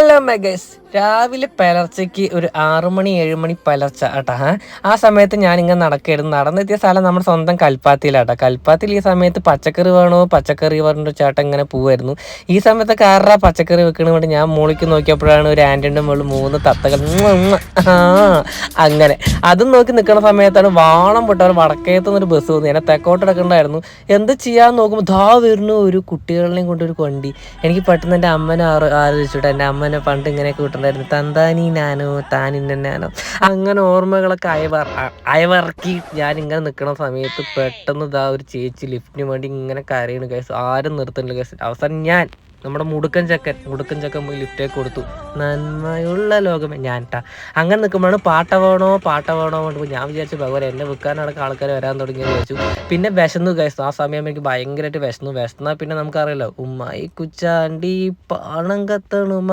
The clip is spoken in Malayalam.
ഹലോ മെഗസ്, രാവിലെ പുലർച്ചയ്ക്ക് ഒരു 6 മണി 7 മണി പുലർച്ച കേട്ടാ. ആ സമയത്ത് ഞാനിങ്ങനെ നടക്കായിരുന്നു. നടന്നെത്തിയ സ്ഥലം നമ്മുടെ സ്വന്തം കൽപ്പാത്തിയിലാട്ടോ. കൽപ്പാത്തിയിൽ ഈ സമയത്ത് പച്ചക്കറി വേണോ പച്ചക്കറി പറഞ്ഞിട്ട് ചേട്ടൻ ഇങ്ങനെ പോവായിരുന്നു. ഈ സമയത്തൊക്കെ ആരുടെ പച്ചക്കറി വെക്കണ വേണ്ടി ഞാൻ മോളിക്ക് നോക്കിയപ്പോഴാണ് ഒരു ആൻറ്റിൻ്റെ മുകളിൽ 3 തത്തകൾ അങ്ങനെ അതും നോക്കി നിൽക്കുന്ന സമയത്താണ് വാണം വിട്ടവർ വടക്കേത്ത് നിന്നൊരു ബസ് വന്നു. എന്നെ തെക്കോട്ട് എടുക്കണ്ടായിരുന്നു. എന്ത് ചെയ്യാൻ നോക്കുമ്പോൾ ധാ വരുന്നു ഒരു കുട്ടികളെയും കൊണ്ടൊരു വണ്ടി. എനിക്ക് പെട്ടെന്ന് എൻ്റെ അമ്മനെ ആലോചിച്ചിട്ട് എൻ്റെ അമ്മനെ പണ്ട് ഇങ്ങനെയൊക്കെ വിട്ടിട്ടുണ്ടായിരുന്നു, തന്താനി നാനോ താനിന്നാനോ. അങ്ങനെ ഓർമ്മകളൊക്കെ അയവിറക്കി ഞാൻ ഇങ്ങനെ നിൽക്കുന്ന സമയത്ത് പെട്ടെന്ന് ഇതാ ഒരു ചേച്ചി ലിഫ്റ്റിന് വേണ്ടി ഇങ്ങനെ കരയണു കേസ്. ആരും നിർത്തുന്നില്ല കേസ്. അവസാനം ഞാൻ നമ്മുടെ മുടുക്കൻ ചക്കൻ പോയി ലിഫ്റ്റേക്ക് കൊടുത്തു. നന്മയുള്ള ലോകമേ ഞാൻ ട്ടാ. അങ്ങനെ നിൽക്കുമ്പോഴാണ് പാട്ട വേണോ കൊണ്ട് ഞാൻ വിചാരിച്ചു ഭഗവാൻ എന്നെ വിൽക്കാനടക്കം ആൾക്കാർ വരാൻ തുടങ്ങിയെന്ന് വിചാരിച്ചു. പിന്നെ വിശന്നു കേസ്. ആ സമയം എനിക്ക് ഭയങ്കരമായിട്ട് വിശന്നാൽ പിന്നെ നമുക്കറിയാലോ, ഉമ്മായി കുച്ചാണ്ടി പണം കത്തണു